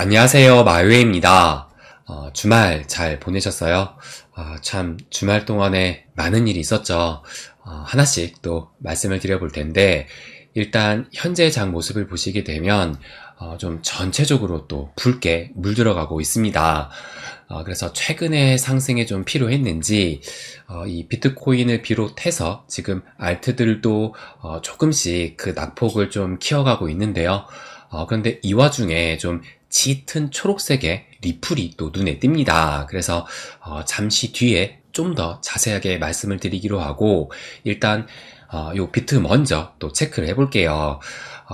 안녕하세요. 마요입니다. 주말 잘 보내셨어요? 참 주말 동안에 많은 일이 있었죠. 하나씩 또 말씀을 드려볼 텐데 일단 현재 장 모습을 보시게 되면 좀 전체적으로 또 붉게 물들어가고 있습니다. 그래서 최근에 상승에 좀 필요했는지 이 비트코인을 비롯해서 지금 알트들도 조금씩 그 낙폭을 좀 키워가고 있는데요. 그런데 이 와중에 좀 짙은 초록색의 리플이 또 눈에 띕니다. 그래서 잠시 뒤에 좀 더 자세하게 말씀을 드리기로 하고 일단 요 비트 먼저 또 체크를 해볼게요.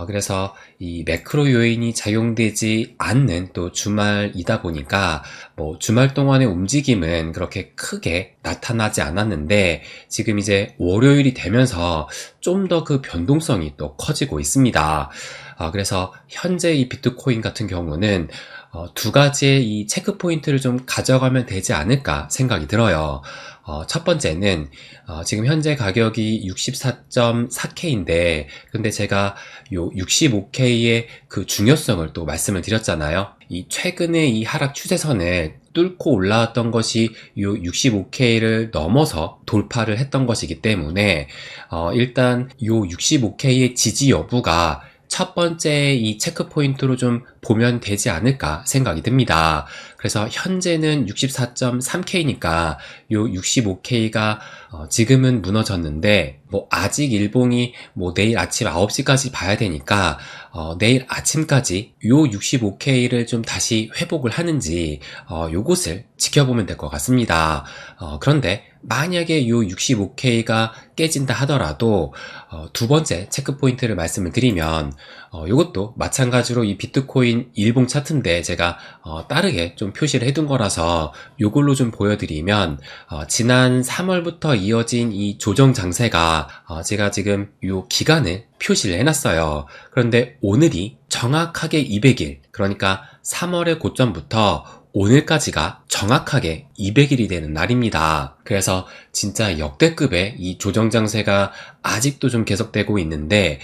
그래서 이 매크로 요인이 작용되지 않는 또 주말이다 보니까 뭐 주말 동안의 움직임은 그렇게 크게 나타나지 않았는데 지금 이제 월요일이 되면서 좀 더 그 변동성이 또 커지고 있습니다. 그래서 현재 이 비트코인 같은 경우는 두 가지의 이 체크 포인트를 좀 가져가면 되지 않을까 생각이 들어요. 첫 번째는 지금 현재 가격이 64.4K인데 근데 제가 요 65K의 그 중요성을 또 말씀을 드렸잖아요. 이 최근에 이 하락 추세선을 뚫고 올라왔던 것이 요 65K를 넘어서 돌파를 했던 것이기 때문에 일단 요 65K의 지지 여부가 첫 번째 이 체크 포인트로 좀 보면 되지 않을까 생각이 듭니다. 그래서 현재는 64.3K니까 요 65K가 지금은 무너졌는데 뭐 아직 일봉이 뭐 내일 아침 9시까지 봐야 되니까 내일 아침까지 요 65K를 좀 다시 회복을 하는지 요것을 지켜보면 될 것 같습니다. 그런데 만약에 요 65K가 깨진다 하더라도 두 번째 체크 포인트를 말씀을 드리면 요것도 마찬가지로 이 비트코인 일봉 차트인데 제가 빠르게 좀 표시를 해둔 거라서 요걸로 좀 보여드리면 지난 3월부터 이어진 이 조정 장세가 제가 지금 요 기간을 표시를 해놨어요. 그런데 오늘이 정확하게 200일, 그러니까 3월의 고점부터 오늘까지가 정확하게 200일이 되는 날입니다. 그래서 진짜 역대급의 이 조정 장세가 아직도 좀 계속되고 있는데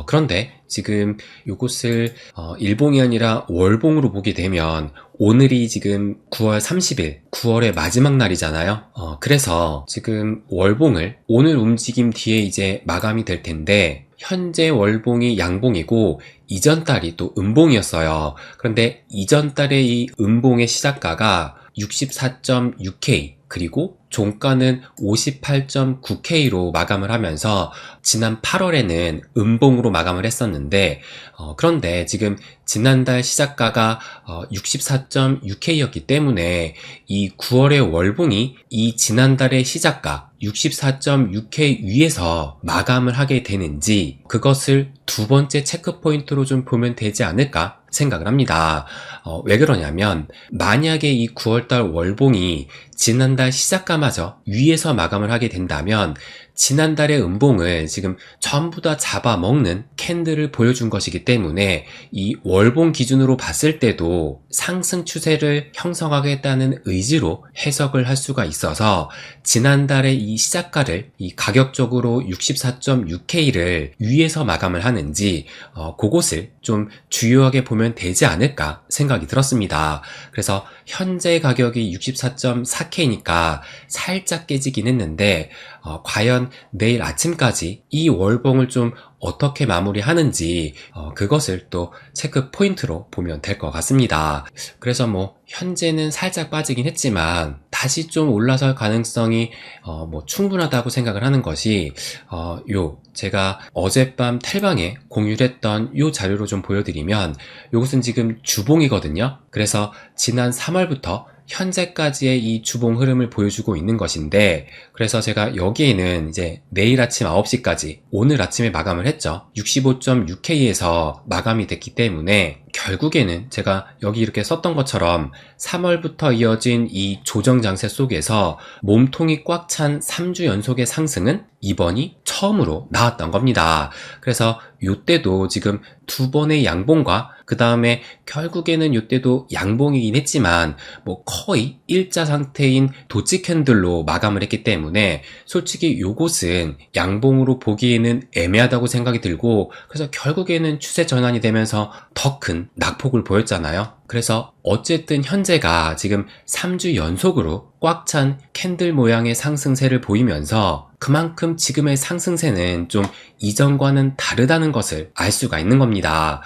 그런데 지금 이것을 일봉이 아니라 월봉으로 보게 되면 오늘이 지금 9월 30일, 9월의 마지막 날이잖아요. 그래서 지금 월봉을 오늘 움직임 뒤에 이제 마감이 될 텐데 현재 월봉이 양봉이고 이전 달이 또 음봉이었어요. 그런데 이전 달의 이 음봉의 시작가가 64.6K 그리고 종가는 58.9K로 마감을 하면서 지난 8월에는 음봉으로 마감을 했었는데 그런데 지금 지난달 시작가가 64.6K였기 때문에 이 9월의 월봉이 이 지난달의 시작가 64.6K 위에서 마감을 하게 되는지 그것을 두 번째 체크 포인트로 좀 보면 되지 않을까 생각을 합니다. 왜 그러냐면 만약에 이 9월달 월봉이 지난달 시작가마저 위에서 마감을 하게 된다면 지난달의 음봉을 지금 전부 다 잡아먹는 캔들을 보여준 것이기 때문에 이 월봉 기준으로 봤을 때도 상승 추세를 형성하겠다는 의지로 해석을 할 수가 있어서 지난달의 이 시작가를 이 가격적으로 64.6K를 위에서 마감을 하는지 그것을 좀 주요하게 보면 되지 않을까 생각이 들었습니다. 그래서 현재 가격이 64.4K니까 살짝 깨지긴 했는데 과연 내일 아침까지 이 월봉을 좀 어떻게 마무리하는지 그것을 또 체크 포인트로 보면 될 것 같습니다. 그래서 뭐 현재는 살짝 빠지긴 했지만 다시 좀 올라설 가능성이 뭐 충분하다고 생각을 하는 것이 제가 어젯밤 텔방에 공유를 했던 요 자료로 좀 보여드리면 요것은 지금 주봉이거든요. 그래서 지난 3월부터 현재까지의 이 주봉 흐름을 보여주고 있는 것인데 그래서 제가 여기에는 이제 내일 아침 9시까지 오늘 아침에 마감을 했죠. 65.6K에서 마감이 됐기 때문에 결국에는 제가 여기 이렇게 썼던 것처럼 3월부터 이어진 이 조정 장세 속에서 몸통이 꽉 찬 3주 연속의 상승은 이번이 처음으로 나왔던 겁니다. 그래서 이때도 지금 두 번의 양봉과 그 다음에 결국에는 이때도 양봉이긴 했지만 뭐 거의 일자 상태인 도치 캔들로 마감을 했기 때문에 솔직히 요것은 양봉으로 보기에는 애매하다고 생각이 들고 그래서 결국에는 추세 전환이 되면서 더 큰 낙폭을 보였잖아요. 그래서 어쨌든 현재가 지금 3주 연속으로 꽉 찬 캔들 모양의 상승세를 보이면서 그만큼 지금의 상승세는 좀 이전과는 다르다는 것을 알 수가 있는 겁니다.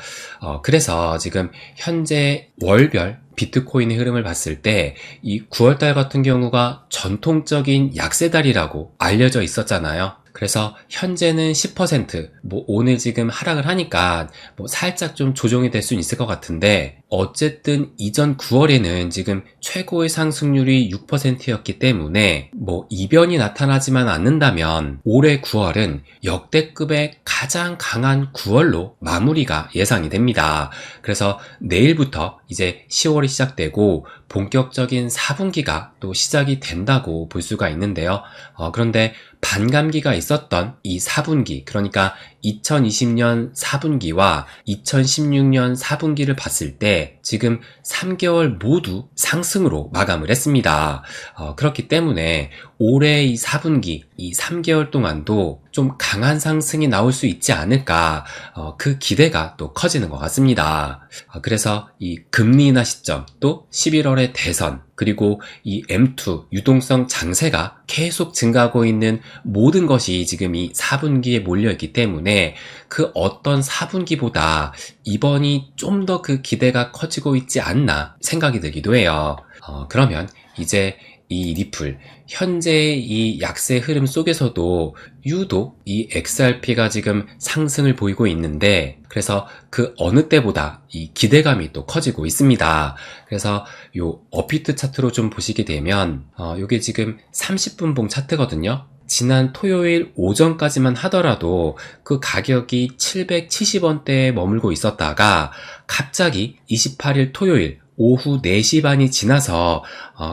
그래서 지금 현재 월별 비트코인의 흐름을 봤을 때 이 9월달 같은 경우가 전통적인 약세달이라고 알려져 있었잖아요. 그래서 현재는 10%, 오늘 지금 하락을 하니까 살짝 좀 조정이 될 수는 있을 것 같은데, 어쨌든 이전 9월에는 지금 최고의 상승률이 6%였기 때문에 이변이 나타나지만 않는다면 올해 9월은 역대급의 가장 강한 9월로 마무리가 예상이 됩니다. 그래서 내일부터 이제 10월이 시작되고 본격적인 4분기가 또 시작이 된다고 볼 수가 있는데요. 그런데 반감기가 있었던 이 4분기, 그러니까 2020년 4분기와 2016년 4분기를 봤을 때 지금 3개월 모두 상승으로 마감을 했습니다. 그렇기 때문에 올해 이 4분기, 이 3개월 동안도 좀 강한 상승이 나올 수 있지 않을까, 그 기대가 또 커지는 것 같습니다. 그래서 이 금리 인하 시점, 또 11월의 대선, 그리고 이 M2 유동성 장세가 계속 증가하고 있는 모든 것이 지금 이 4분기에 몰려있기 때문에 그 어떤 4분기보다 이번이 좀 더 그 기대가 커지고 있지 않나 생각이 들기도 해요. 그러면 이제 이 리플, 현재 이 약세 흐름 속에서도 유독 이 XRP가 지금 상승을 보이고 있는데, 그래서 그 어느 때보다 이 기대감이 또 커지고 있습니다. 그래서 요 업비트 차트로 좀 보시게 되면, 요게 지금 30분 봉 차트거든요. 지난 토요일 오전까지만 하더라도 그 가격이 770원대에 머물고 있었다가 갑자기 28일 토요일 오후 4시 반이 지나서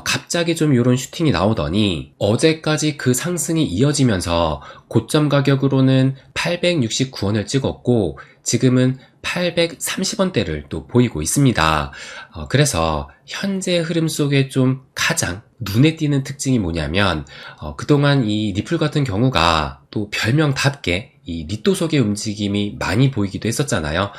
갑자기 좀 이런 슈팅이 나오더니 어제까지 그 상승이 이어지면서 고점 가격으로는 869원을 찍었고 지금은 830원대를 또 보이고 있습니다. 그래서 현재 흐름 속에 좀 가장 눈에 띄는 특징이 뭐냐면 그동안 이 리플 같은 경우가 또 별명답게 이 리또석의 움직임이 많이 보이기도 했었잖아요.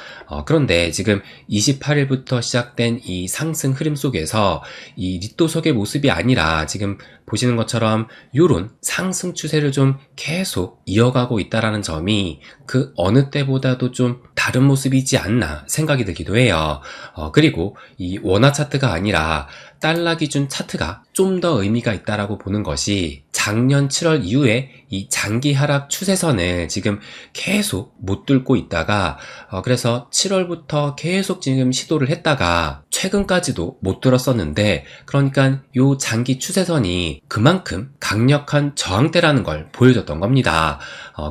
그런데 지금 28일부터 시작된 이 상승 흐름 속에서 이 리또석의 모습이 아니라 지금 보시는 것처럼 요런 상승 추세를 좀 계속 이어가고 있다라는 점이 그 어느 때보다도 좀 다른 모습이지 않나 생각이 들기도 해요. 그리고 이 원화 차트가 아니라 달러 기준 차트가 좀 더 의미가 있다라고 보는 것이 작년 7월 이후에 이 장기 하락 추세선을 지금 계속 못 뚫고 있다가 그래서 7월부터 계속 지금 시도를 했다가 최근까지도 못 뚫었었는데, 그러니까 요 장기 추세선이 그만큼 강력한 저항대라는 걸 보여줬던 겁니다.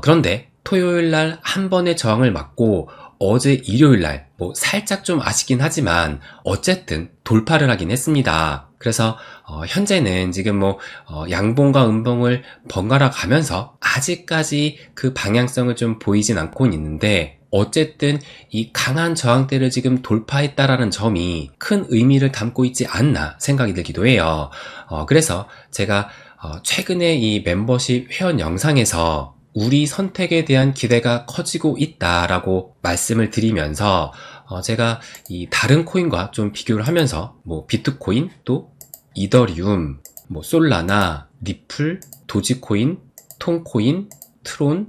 그런데 토요일날 한 번의 저항을 맞고 어제 일요일날 살짝 좀 아쉽긴 하지만 어쨌든 돌파를 하긴 했습니다. 그래서 현재는 지금 양봉과 음봉을 번갈아 가면서 아직까지 그 방향성을 좀 보이진 않고 있는데, 어쨌든 이 강한 저항대를 지금 돌파했다라는 점이 큰 의미를 담고 있지 않나 생각이 들기도 해요. 그래서 제가 최근에 이 멤버십 회원 영상에서 우리 선택에 대한 기대가 커지고 있다라고 말씀을 드리면서 제가 이 다른 코인과 좀 비교를 하면서 비트코인, 또 이더리움, 솔라나, 리플, 도지코인, 톤코인, 트론,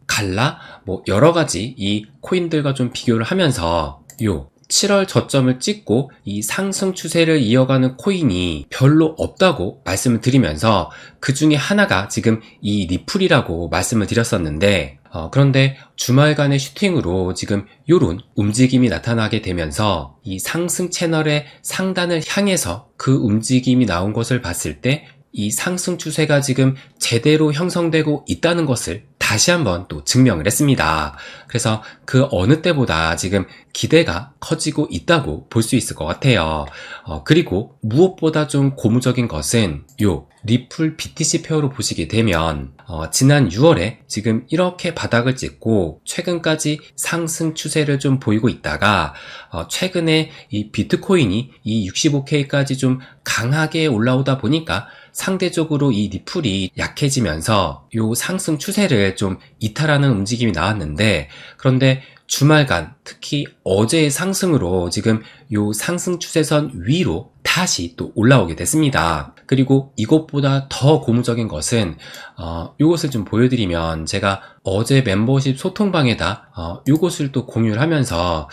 갈라, 여러 가지 이 코인들과 좀 비교를 하면서 요 7월 저점을 찍고 이 상승 추세를 이어가는 코인이 별로 없다고 말씀을 드리면서 그 중에 하나가 지금 이 리플이라고 말씀을 드렸었는데, 그런데 주말간의 슈팅으로 지금 요런 움직임이 나타나게 되면서 이 상승 채널의 상단을 향해서 그 움직임이 나온 것을 봤을 때 이 상승 추세가 지금 제대로 형성되고 있다는 것을 다시 한번 또 증명을 했습니다. 그래서 그 어느 때보다 지금 기대가 커지고 있다고 볼 수 있을 것 같아요. 그리고 무엇보다 좀 고무적인 것은 요 리플 BTC 페어로 보시게 되면 지난 6월에 지금 이렇게 바닥을 찍고 최근까지 상승 추세를 좀 보이고 있다가 최근에 이 비트코인이 이 65K까지 좀 강하게 올라오다 보니까 상대적으로 이 리플이 약해지면서 요 상승 추세를 좀 이탈하는 움직임이 나왔는데, 그런데 주말간 특히 어제의 상승으로 지금 요 상승 추세선 위로 다시 또 올라오게 됐습니다. 그리고 이것보다 더 고무적인 것은 요것을 좀 보여드리면, 제가 어제 멤버십 소통방에다 요것을 또 공유를 하면서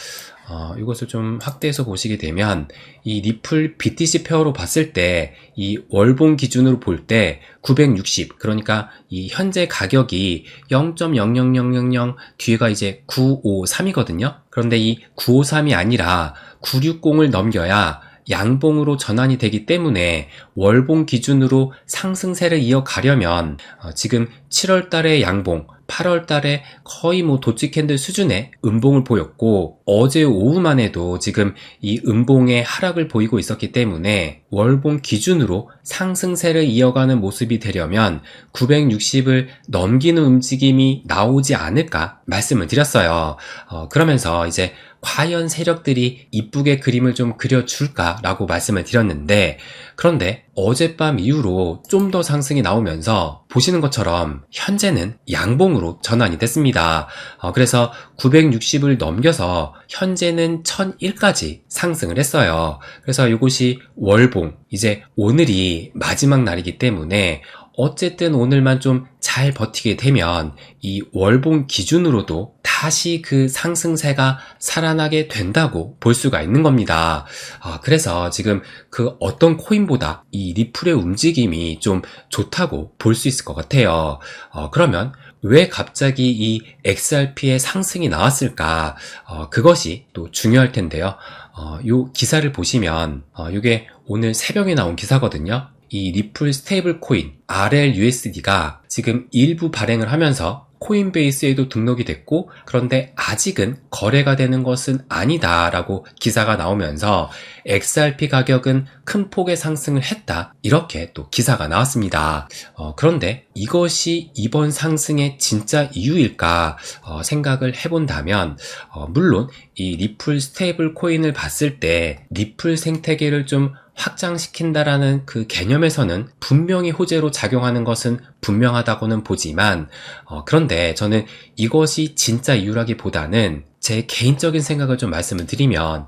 이것을 좀 확대해서 보시게 되면, 이 리플 BTC 페어로 봤을 때 이 월봉 기준으로 볼 때 960, 그러니까 이 현재 가격이 0.00000 뒤에가 이제 953이거든요. 그런데 이 953이 아니라 960을 넘겨야 양봉으로 전환이 되기 때문에 월봉 기준으로 상승세를 이어가려면 지금 7월 달에 양봉, 8월 달에 거의 도치 캔들 수준의 음봉을 보였고, 어제 오후만 해도 지금 이 음봉의 하락을 보이고 있었기 때문에 월봉 기준으로 상승세를 이어가는 모습이 되려면 960을 넘기는 움직임이 나오지 않을까 말씀을 드렸어요. 그러면서 이제 과연 세력들이 이쁘게 그림을 좀 그려줄까라고 말씀을 드렸는데, 그런데 어젯밤 이후로 좀 더 상승이 나오면서 보시는 것처럼 현재는 양봉으로 전환이 됐습니다. 그래서 960을 넘겨서 현재는 1001까지 상승을 했어요. 그래서 이것이 월봉, 이제 오늘이 마지막 날이기 때문에 어쨌든 오늘만 좀 잘 버티게 되면 이 월봉 기준으로도 다시 그 상승세가 살아나게 된다고 볼 수가 있는 겁니다. 그래서 지금 그 어떤 코인보다 이 리플의 움직임이 좀 좋다고 볼 수 있을 것 같아요. 그러면 왜 갑자기 이 XRP의 상승이 나왔을까? 그것이 또 중요할 텐데요. 요 기사를 보시면, 이게 오늘 새벽에 나온 기사거든요. 이 리플 스테이블 코인 RLUSD가 지금 일부 발행을 하면서 코인베이스에도 등록이 됐고, 그런데 아직은 거래가 되는 것은 아니다 라고 기사가 나오면서 XRP 가격은 큰 폭의 상승을 했다, 이렇게 또 기사가 나왔습니다. 그런데 이것이 이번 상승의 진짜 이유일까 생각을 해본다면, 물론 이 리플 스테이블 코인을 봤을 때 리플 생태계를 좀 확장시킨다라는 그 개념에서는 분명히 호재로 작용하는 것은 분명하다고는 보지만, 그런데 저는 이것이 진짜 이유라기보다는 제 개인적인 생각을 좀 말씀을 드리면,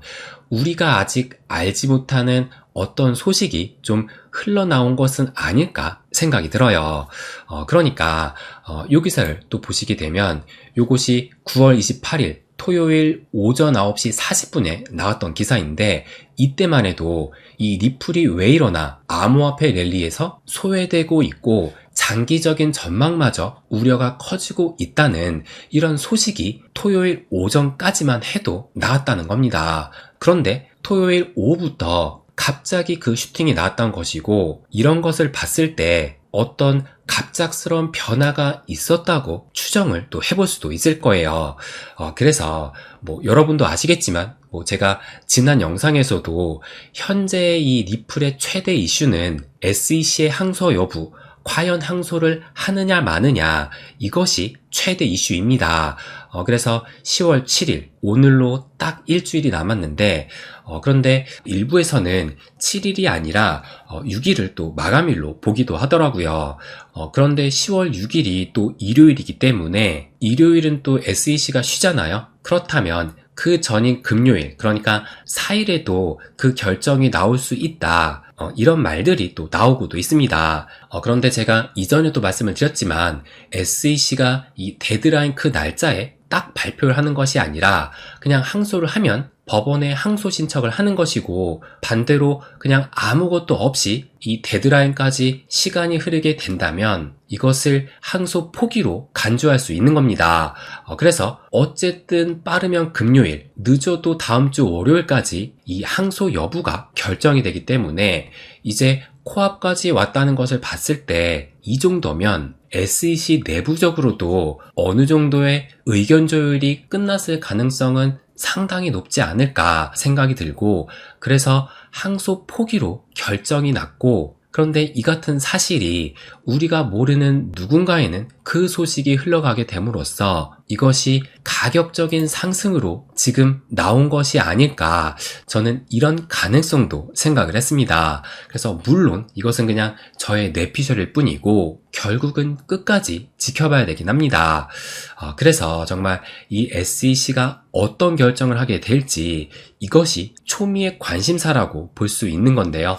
우리가 아직 알지 못하는 어떤 소식이 좀 흘러나온 것은 아닐까 생각이 들어요. 그러니까 요 기사를 또 보시게 되면, 요것이 9월 28일 토요일 오전 9시 40분에 나왔던 기사인데, 이때만 해도 이 리플이 왜 이러나 암호화폐 랠리에서 소외되고 있고 장기적인 전망마저 우려가 커지고 있다는 이런 소식이 토요일 오전까지만 해도 나왔다는 겁니다. 그런데 토요일 오후부터 갑자기 그 슈팅이 나왔던 것이고, 이런 것을 봤을 때 어떤 갑작스러운 변화가 있었다고 추정을 또 해볼 수도 있을 거예요. 그래서 여러분도 아시겠지만, 제가 지난 영상에서도 현재 이 리플의 최대 이슈는 SEC의 항소 여부, 과연 항소를 하느냐 마느냐, 이것이 최대 이슈입니다. 그래서 10월 7일, 오늘로 딱 일주일이 남았는데, 그런데 일부에서는 7일이 아니라 6일을 또 마감일로 보기도 하더라고요. 그런데 10월 6일이 또 일요일이기 때문에, 일요일은 또 SEC가 쉬잖아요. 그렇다면 그 전인 금요일, 그러니까 4일에도 그 결정이 나올 수 있다, 이런 말들이 또 나오고도 있습니다. 그런데 제가 이전에도 말씀을 드렸지만, SEC가 이 데드라인 그 날짜에 딱 발표를 하는 것이 아니라 그냥 항소를 하면 법원에 항소 신청을 하는 것이고, 반대로 그냥 아무것도 없이 이 데드라인까지 시간이 흐르게 된다면 이것을 항소 포기로 간주할 수 있는 겁니다. 그래서 어쨌든 빠르면 금요일, 늦어도 다음 주 월요일까지 이 항소 여부가 결정이 되기 때문에, 이제 코앞까지 왔다는 것을 봤을 때 이 정도면 SEC 내부적으로도 어느 정도의 의견 조율이 끝났을 가능성은 상당히 높지 않을까 생각이 들고, 그래서 항소 포기로 결정이 났고, 그런데 이 같은 사실이 우리가 모르는 누군가에는 그 소식이 흘러가게 됨으로써 이것이 가격적인 상승으로 지금 나온 것이 아닐까, 저는 이런 가능성도 생각을 했습니다. 그래서 물론 이것은 그냥 저의 뇌피셜일 뿐이고 결국은 끝까지 지켜봐야 되긴 합니다. 그래서 정말 이 SEC가 어떤 결정을 하게 될지 이것이 초미의 관심사라고 볼 수 있는 건데요.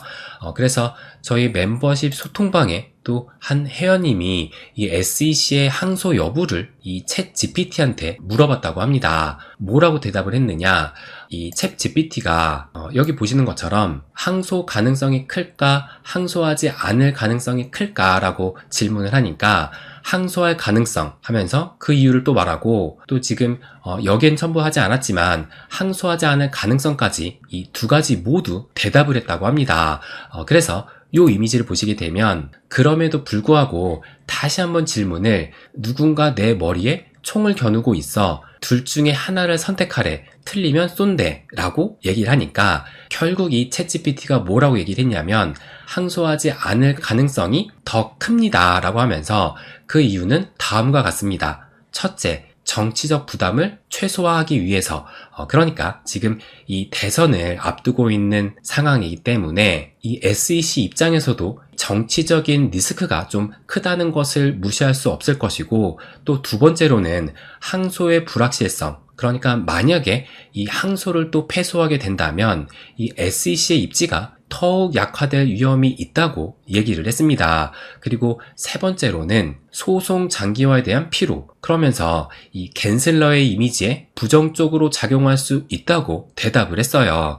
그래서 저희 멤버십 소통방에 또 한 회원님이 이 SEC의 항소 여부를 이 챗 GPT한테 물어봤다고 합니다. 뭐라고 대답을 했느냐? 이 챗 GPT가 여기 보시는 것처럼 항소 가능성이 클까, 항소하지 않을 가능성이 클까라고 질문을 하니까 항소할 가능성 하면서 그 이유를 또 말하고, 또 지금 여기엔 첨부하지 않았지만 항소하지 않을 가능성까지 이 두 가지 모두 대답을 했다고 합니다. 그래서 이 이미지를 보시게 되면 그럼에도 불구하고 다시 한번 질문을, 누군가 내 머리에 총을 겨누고 있어 둘 중에 하나를 선택하래, 틀리면 쏜대 라고 얘기를 하니까 결국 이 챗GPT가 뭐라고 얘기를 했냐면 항소하지 않을 가능성이 더 큽니다 라고 하면서 그 이유는 다음과 같습니다. 첫째, 정치적 부담을 최소화하기 위해서, 그러니까 지금 이 대선을 앞두고 있는 상황이기 때문에 이 SEC 입장에서도 정치적인 리스크가 좀 크다는 것을 무시할 수 없을 것이고, 또 두 번째로는 항소의 불확실성, 그러니까 만약에 이 항소를 또 패소하게 된다면 이 SEC의 입지가 더욱 약화될 위험이 있다고 얘기를 했습니다. 그리고 세 번째로는 소송 장기화에 대한 피로, 그러면서 이 갠슬러의 이미지에 부정적으로 작용할 수 있다고 대답을 했어요.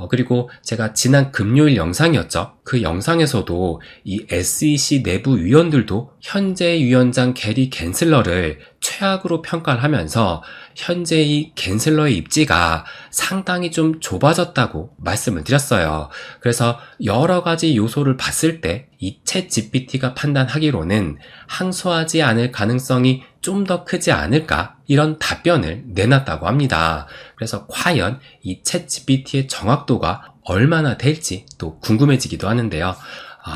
그리고 제가 지난 금요일 영상이었죠. 그 영상에서도 이 SEC 내부 위원들도 현재 위원장 게리 갠슬러를 최악으로 평가를 하면서 현재 이 갠슬러의 입지가 상당히 좀 좁아졌다고 말씀을 드렸어요. 그래서 여러 가지 요소를 봤을 때 이 챗 GPT가 판단하기로는 항소하지 않을 가능성이 좀 더 크지 않을까, 이런 답변을 내놨다고 합니다. 그래서 과연 이 챗 GPT의 정확도가 얼마나 될지 또 궁금해지기도 하는데요.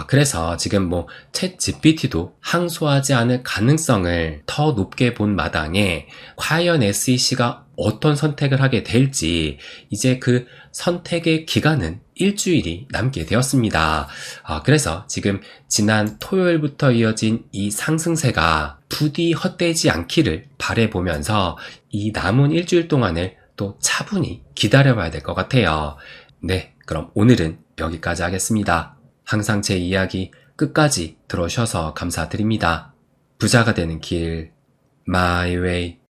그래서 지금 챗 GPT도 항소하지 않을 가능성을 더 높게 본 마당에 과연 SEC가 어떤 선택을 하게 될지 이제 그 선택의 기간은 일주일이 남게 되었습니다. 그래서 지금 지난 토요일부터 이어진 이 상승세가 부디 헛되지 않기를 바라보면서 이 남은 일주일 동안을 또 차분히 기다려봐야 될 것 같아요. 네, 그럼 오늘은 여기까지 하겠습니다. 항상 제 이야기 끝까지 들어주셔서 감사드립니다. 부자가 되는 길, My Way.